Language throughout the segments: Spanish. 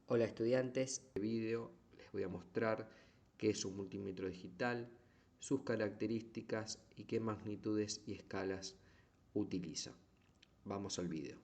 Hola estudiantes, en este video les voy a mostrar qué es un multímetro digital, sus características y qué magnitudes y escalas utiliza. Vamos al video.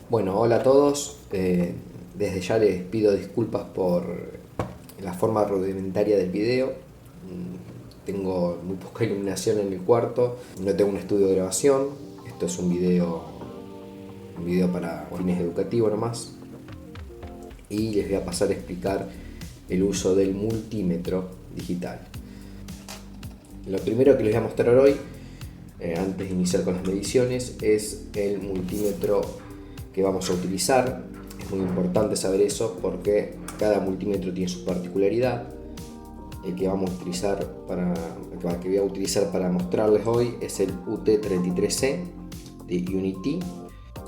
Bueno, hola a todos. Desde ya les pido disculpas por la forma rudimentaria del video. Tengo muy poca iluminación en el cuarto, no tengo un estudio de grabación. Esto es un video para fines educativos nomás. Y les voy a pasar a explicar el uso del multímetro digital. Lo primero que les voy a mostrar hoy, antes de iniciar con las mediciones, es el multímetro que vamos a utilizar. Es muy importante saber eso porque cada multímetro tiene su particularidad. El que voy a utilizar para mostrarles hoy es el UT33C de Unity.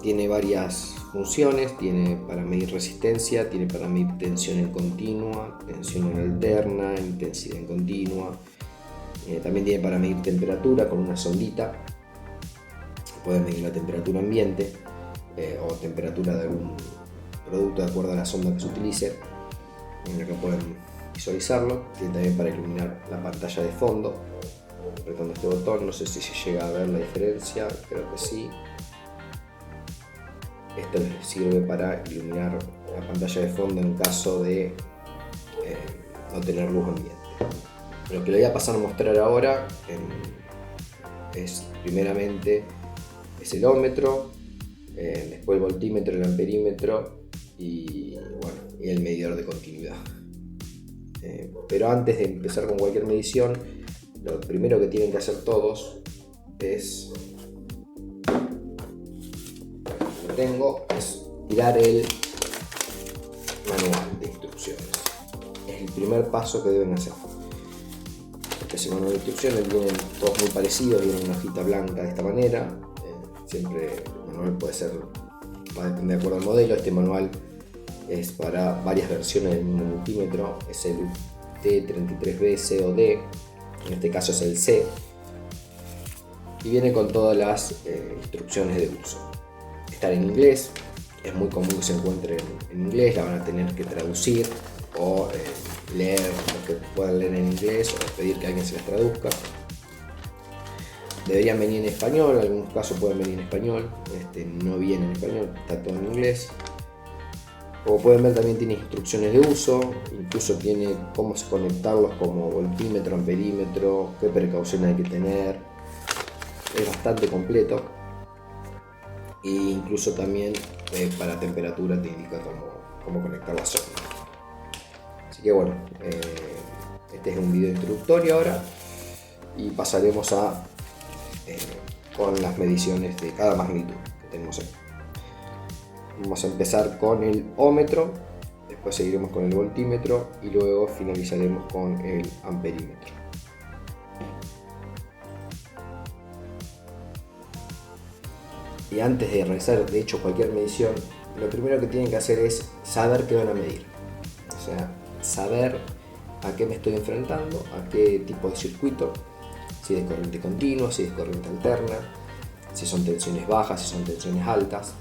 Tiene varias funciones, tiene para medir resistencia, tiene para medir tensión en continua, tensión en alterna, intensidad en continua. También tiene para medir temperatura con una sondita. Pueden medir la temperatura ambiente o temperatura de algún producto de acuerdo a la sonda que se utilice. Acá pueden visualizarlo. Tiene también para iluminar la pantalla de fondo apretando este botón. No sé si se llega a ver la diferencia, creo que sí. Esto les sirve para iluminar la pantalla de fondo en caso de no tener luz ambiente. Lo que le voy a pasar a mostrar ahora es primeramente el ohmmetro, después el voltímetro, el amperímetro y el medidor de continuidad. Pero antes de empezar con cualquier medición, lo primero que tienen que hacer todos es tirar el manual de instrucciones. Es el primer paso que deben hacer. Este manual de instrucciones vienen todos muy parecidos, viene una hojita blanca de esta manera. Siempre el manual va a depender de acuerdo al modelo. Este manual es para varias versiones del mismo multímetro. Es el T33B, C o D. En este caso es el C. Y viene con todas las instrucciones de uso. Están en inglés. Es muy común que se encuentre en inglés. La van a tener que traducir o leer lo que puedan leer en inglés o pedir que alguien se las traduzca. Deberían venir en español, en algunos casos pueden venir en español, no viene en español, está todo en inglés. Como pueden ver, también tiene instrucciones de uso, incluso tiene cómo conectarlos como voltímetro, amperímetro, qué precauciones hay que tener. Es bastante completo. E incluso también para temperatura te indica cómo conectar la sonda. Así que bueno, este es un video introductorio ahora y pasaremos con las mediciones de cada magnitud que tenemos aquí. Vamos a empezar con el ómetro, después seguiremos con el voltímetro y luego finalizaremos con el amperímetro. Y antes de realizar, de hecho, cualquier medición, lo primero que tienen que hacer es saber qué van a medir. O sea, saber a qué me estoy enfrentando, a qué tipo de circuito, si es corriente continua, si es corriente alterna, si son tensiones bajas, si son tensiones altas,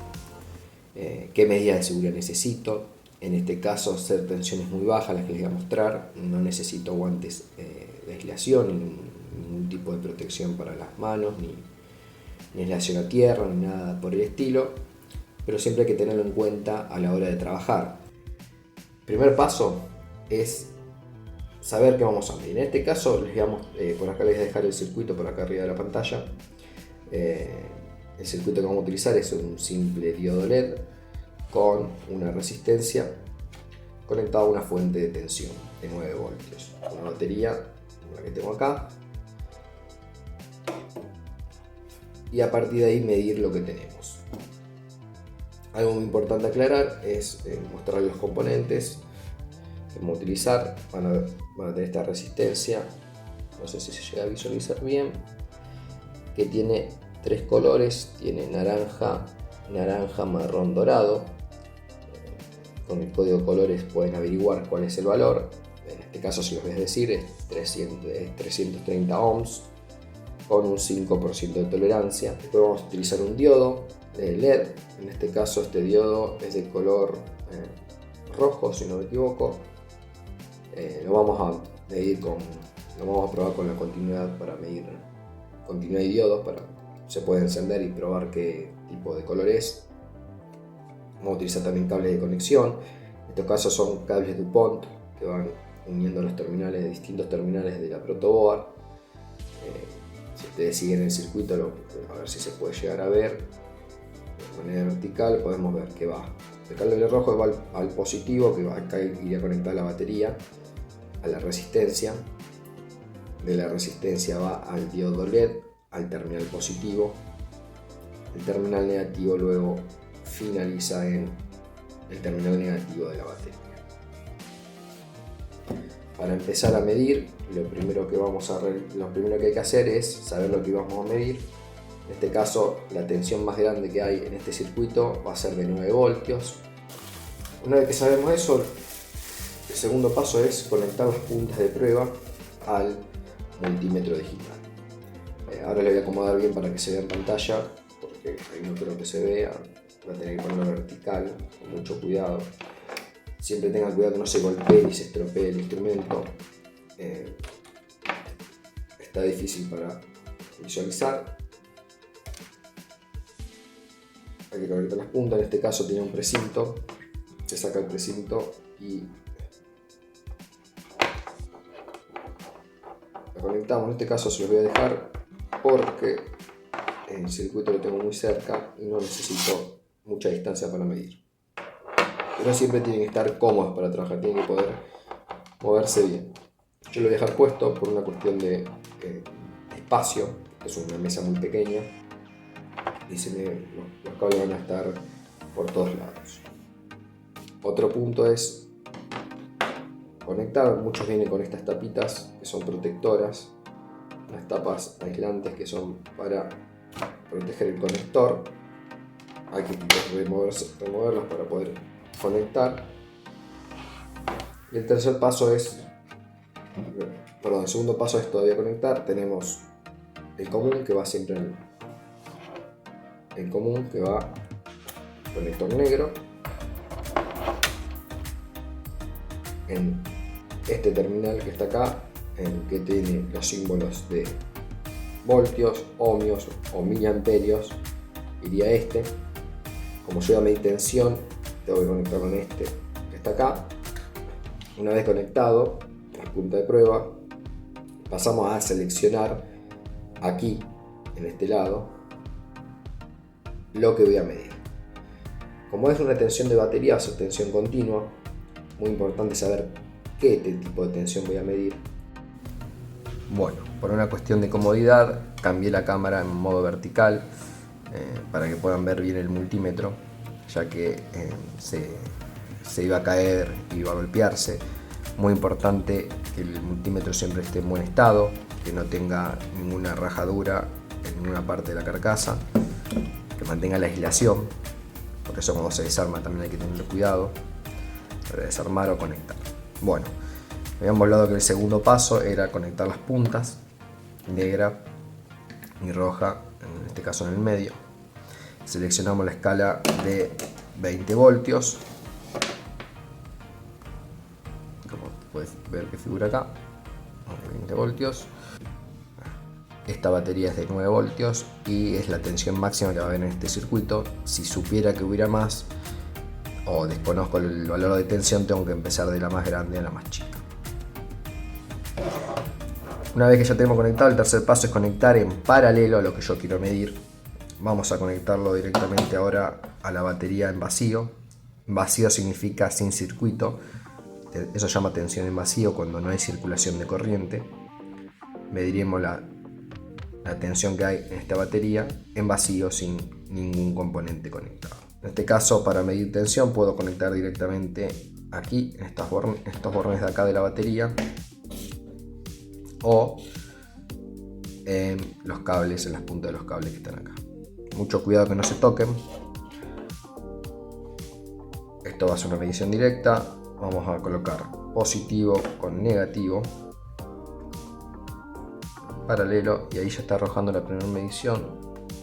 qué medidas de seguridad necesito. En este caso, ser tensiones muy bajas, las que les voy a mostrar, no necesito guantes de aislación, ni ningún tipo de protección para las manos, ni aislación a tierra, ni nada por el estilo, pero siempre hay que tenerlo en cuenta a la hora de trabajar. Primer paso es saber qué vamos a medir. En este caso, por acá les voy a dejar el circuito por acá arriba de la pantalla. El circuito que vamos a utilizar es un simple diodo LED con una resistencia conectada a una fuente de tensión de 9 voltios. Una batería, la que tengo acá. Y a partir de ahí medir lo que tenemos. Algo muy importante aclarar es mostrar los componentes que vamos a utilizar. Van a tener esta resistencia, no sé si se llega a visualizar bien, que tiene 3 colores, tiene naranja, marrón, dorado. Con el código de colores pueden averiguar cuál es el valor. En este caso, si los voy a decir, es 330 ohms con un 5% de tolerancia. Después vamos a utilizar un diodo LED. En este caso, este diodo es de color rojo, si no me equivoco. Lo vamos a medir lo vamos a probar con la continuidad para medir continuidad y diodos, se puede encender y probar qué tipo de color es. Vamos a utilizar también cables de conexión. En estos casos son cables DuPont que van uniendo los terminales, distintos terminales de la protoboard. Si ustedes siguen el circuito, a ver si se puede llegar a ver de manera vertical, podemos ver que va el cable rojo va al positivo, que acá iría conectada la batería a la resistencia. De la resistencia va al diodo LED, al terminal positivo. El terminal negativo luego finaliza en el terminal negativo de la batería. Para empezar a medir, lo primero que hay que hacer es saber lo que vamos a medir. En este caso, la tensión más grande que hay en este circuito va a ser de 9 voltios. Una vez que sabemos eso, el segundo paso es conectar las puntas de prueba al multímetro digital. Ahora le voy a acomodar bien para que se vea en pantalla, porque ahí no creo que se vea. Voy a tener que ponerlo vertical, con mucho cuidado. Siempre tengan cuidado que no se golpee ni se estropee el instrumento. Está difícil para visualizar. Hay que conectar las puntas. En este caso tiene un precinto. Se saca el precinto y lo conectamos. En este caso se los voy a dejar porque el circuito lo tengo muy cerca y no necesito mucha distancia para medir. Pero siempre tienen que estar cómodos para trabajar, tienen que poder moverse bien. Yo lo voy a dejar puesto por una cuestión de espacio, que es una mesa muy pequeña y los cables van a estar por todos lados. Otro punto es conectar. Muchos vienen con estas tapitas que son protectoras, las tapas aislantes que son para proteger el conector. Hay que removerlos para poder conectar. Y el segundo paso es todavía conectar. Tenemos el común que va siempre el común que va conector negro en este terminal que está acá, en que tiene los símbolos de voltios, ohmios o miliamperios iría este. Como yo voy a medir tensión, tengo que conectarlo en este que está acá. Una vez conectado al punto de prueba, pasamos a seleccionar aquí, en este lado, lo que voy a medir. Como es una tensión de batería, o tensión continua, muy importante saber qué tipo de tensión voy a medir. Bueno, por una cuestión de comodidad, cambié la cámara en modo vertical para que puedan ver bien el multímetro, ya que se iba a caer, iba a golpearse. Muy importante que el multímetro siempre esté en buen estado, que no tenga ninguna rajadura en ninguna parte de la carcasa, que mantenga la aislación. Por eso cuando se desarma también hay que tener cuidado para desarmar o conectar. Bueno, habíamos hablado que el segundo paso era conectar las puntas, negra y roja, en este caso en el medio. Seleccionamos la escala de 20 voltios, como puedes ver que figura acá, 20 voltios. Esta batería es de 9 voltios y es la tensión máxima que va a haber en este circuito. Si supiera que hubiera más o desconozco el valor de tensión, tengo que empezar de la más grande a la más chica. Una vez que ya tenemos conectado, el tercer paso es conectar en paralelo a lo que yo quiero medir. Vamos a conectarlo directamente ahora a la batería en vacío. Vacío significa sin circuito. Eso se llama tensión en vacío cuando no hay circulación de corriente. Mediremos la tensión que hay en esta batería en vacío sin ningún componente conectado. En este caso, para medir tensión puedo conectar directamente aquí en estos bornes de acá de la batería o en los cables, en las puntas de los cables que están acá. Mucho cuidado que no se toquen. Esto va a ser una medición directa. Vamos a colocar positivo con negativo paralelo y ahí ya está arrojando la primera medición.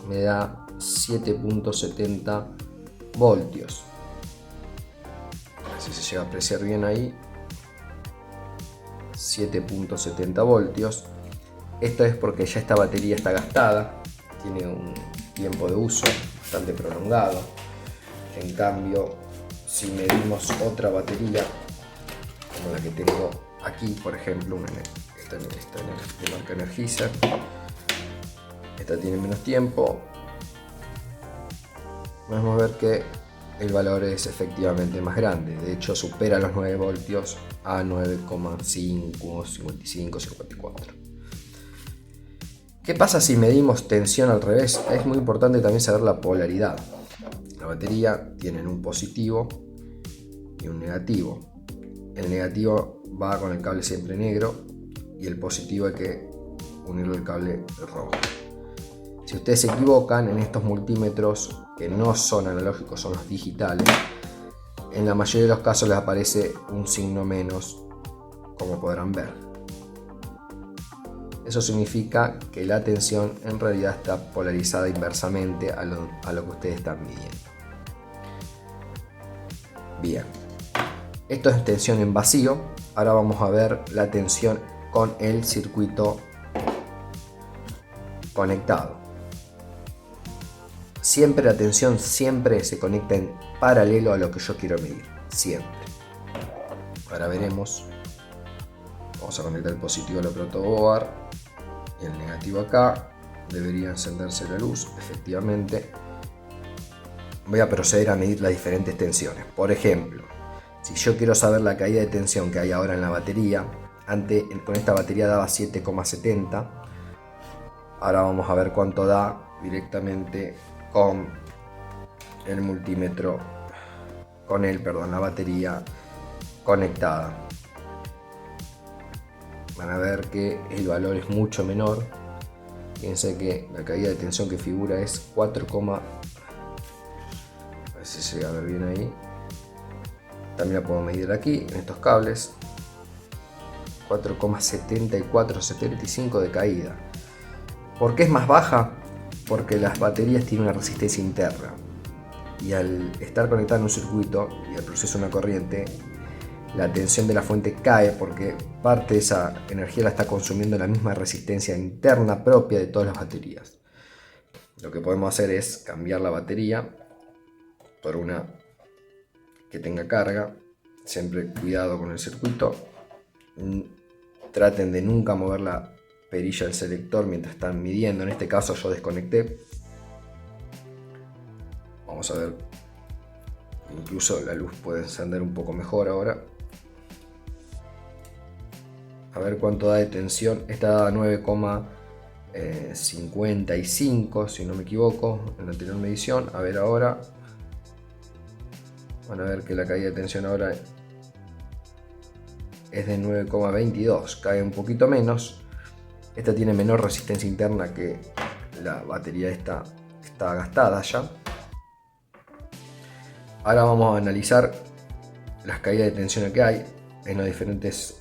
Me da 7.70 voltios. Así se llega a apreciar bien ahí. 7.70 voltios. Esto es porque ya esta batería está gastada, tiene un tiempo de uso bastante prolongado. En cambio, si medimos otra batería como la que tengo aquí, por ejemplo, esta de marca Energizer, esta tiene menos tiempo, podemos ver que el valor es efectivamente más grande. De hecho, supera los 9 voltios a 9,5, 55, 54. ¿Qué pasa si medimos tensión al revés? Es muy importante también saber la polaridad. La batería tiene un positivo y un negativo. El negativo va con el cable siempre negro y el positivo hay que unirlo al cable rojo. Si ustedes se equivocan en estos multímetros que no son analógicos, son los digitales, en la mayoría de los casos les aparece un signo menos, como podrán ver. Eso significa que la tensión en realidad está polarizada inversamente a lo que ustedes están midiendo. Bien, esto es tensión en vacío. Ahora vamos a ver la tensión con el circuito conectado. Siempre la tensión se conecta en paralelo a lo que yo quiero medir, siempre. Ahora veremos. Vamos a conectar el positivo a la protoboard y el negativo acá. Debería encenderse la luz, efectivamente. Voy a proceder a medir las diferentes tensiones. Por ejemplo, si yo quiero saber la caída de tensión que hay ahora en la batería, con esta batería daba 7,70. Ahora vamos a ver cuánto da directamente con el multímetro, la batería conectada. Van a ver que el valor es mucho menor. Fíjense que la caída de tensión que figura es 4, a ver si se llega a ver bien ahí. También la puedo medir aquí en estos cables. 4,74-75 de caída. ¿Por qué es más baja? Porque las baterías tienen una resistencia interna y al estar conectadas en un circuito y al procesar una corriente, la tensión de la fuente cae porque parte de esa energía la está consumiendo la misma resistencia interna propia de todas las baterías. Lo que podemos hacer es cambiar la batería por una que tenga carga. Siempre cuidado con el circuito. Traten de nunca mover la perilla del selector mientras están midiendo. En este caso yo desconecté. Vamos a ver. Incluso la luz puede encender un poco mejor ahora. A ver cuánto da de tensión. Esta da 9,55 si no me equivoco en la anterior medición. A ver ahora. Van a ver que la caída de tensión ahora es de 9,22. Cae un poquito menos. Esta tiene menor resistencia interna que la batería esta está gastada ya. Ahora vamos a analizar las caídas de tensión que hay en las diferentes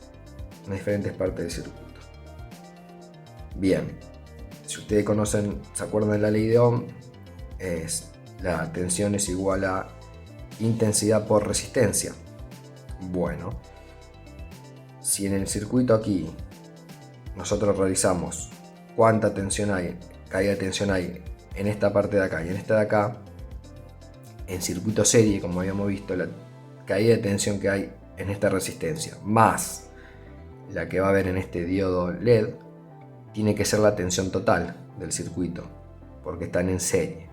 partes del circuito. Bien, si ustedes conocen, se acuerdan de la ley de Ohm, la tensión es igual a intensidad por resistencia. Bueno, si en el circuito aquí nosotros realizamos cuánta tensión hay, caída de tensión hay en esta parte de acá y en esta de acá, en circuito serie, como habíamos visto, la caída de tensión que hay en esta resistencia más la que va a haber en este diodo LED tiene que ser la tensión total del circuito porque están en serie.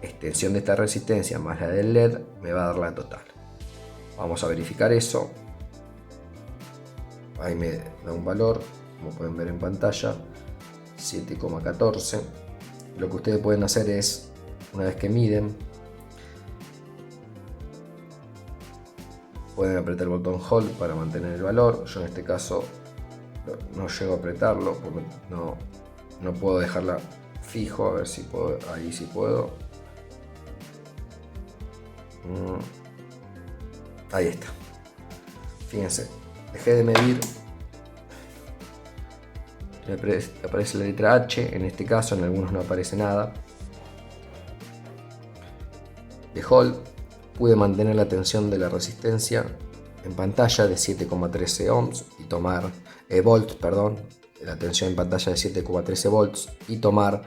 Extensión de esta resistencia más la del LED me va a dar la total. Vamos a verificar eso. Ahí me da un valor, como pueden ver en pantalla, 7,14. Lo que ustedes pueden hacer es, una vez que miden, pueden apretar el botón Hold para mantener el valor. Yo en este caso no llego a apretarlo porque no puedo dejarla fijo. A ver si puedo, ahí sí puedo. Ahí está. Fíjense, dejé de medir. Aparece la letra H, en este caso, en algunos no aparece nada. De Hold, pude mantener la tensión de la resistencia en pantalla de 7,13 ohms y tomar volts, perdón, la tensión en pantalla de 7,13 volts y tomar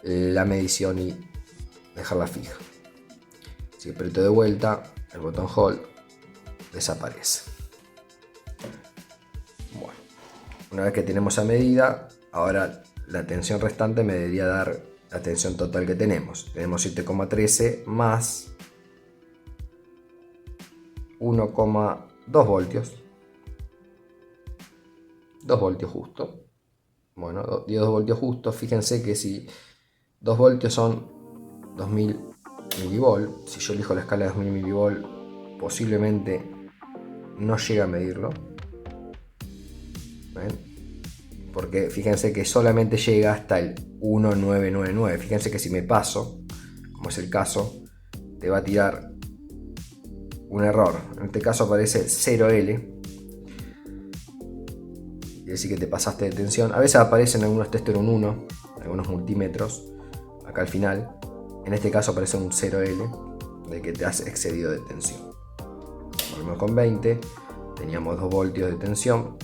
la medición y dejarla fija. Si aprieto de vuelta el botón Hold, desaparece. Bueno, una vez que tenemos esa medida, ahora la tensión restante me debería dar la tensión total que tenemos. Tenemos 7,13 más 1,2 voltios. 2 voltios justo. Bueno, 2 voltios justo. Fíjense que si 2 voltios son 2000 milivolt, si yo elijo la escala de 2000 milivolt, posiblemente no llegue a medirlo. ¿Ven? Porque fíjense que solamente llega hasta el 1999. Fíjense que si me paso, como es el caso, te va a tirar un error. En este caso aparece 0L. Quiere decir que te pasaste de tensión. A veces aparecen algunos tester un 1, algunos multímetros, acá al final. En este caso aparece un 0L, de que te has excedido de tensión. Volvemos con 20. Teníamos 2 voltios de tensión.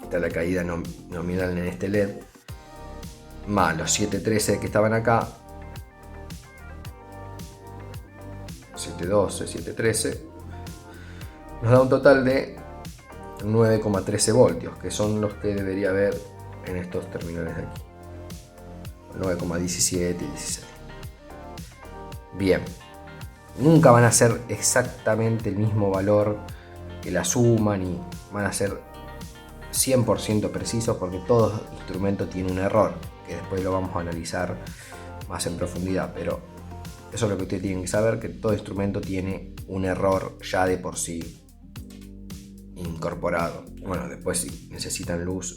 Está la caída nominal en este LED. Más los 713 que estaban acá. 712, 713. Nos da un total de 9,13 voltios, que son los que debería haber en estos terminales de aquí. 9,17 y 16. Bien. Nunca van a ser exactamente el mismo valor que la suma, ni van a ser 100% precisos, porque todo instrumento tiene un error, que después lo vamos a analizar más en profundidad, pero eso es lo que ustedes tienen que saber, que todo instrumento tiene un error ya de por sí incorporado. Bueno, después si necesitan luz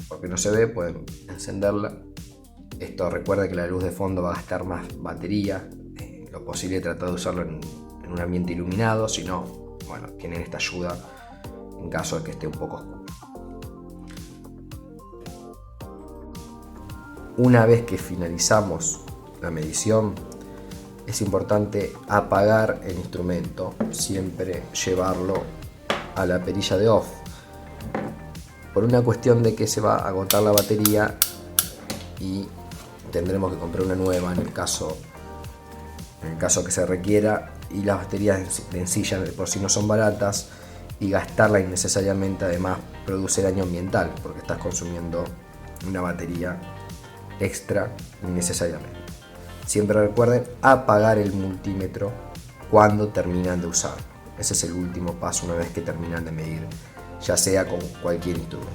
porque no se ve, pueden encenderla. Esto, recuerda que la luz de fondo va a gastar más batería, lo posible tratar de usarlo en un ambiente iluminado, si no, bueno, tienen esta ayuda en caso de que esté un poco oscuro. Una vez que finalizamos la medición, es importante apagar el instrumento, siempre llevarlo a la perilla de off, por una cuestión de que se va a agotar la batería y tendremos que comprar una nueva en el caso que se requiera, y las baterías en sí ya de por sí no son baratas, y gastarla innecesariamente además produce daño ambiental porque estás consumiendo una batería extra innecesariamente. Siempre recuerden apagar el multímetro cuando terminan de usarlo. Ese es el último paso una vez que terminan de medir, ya sea con cualquier instrumento.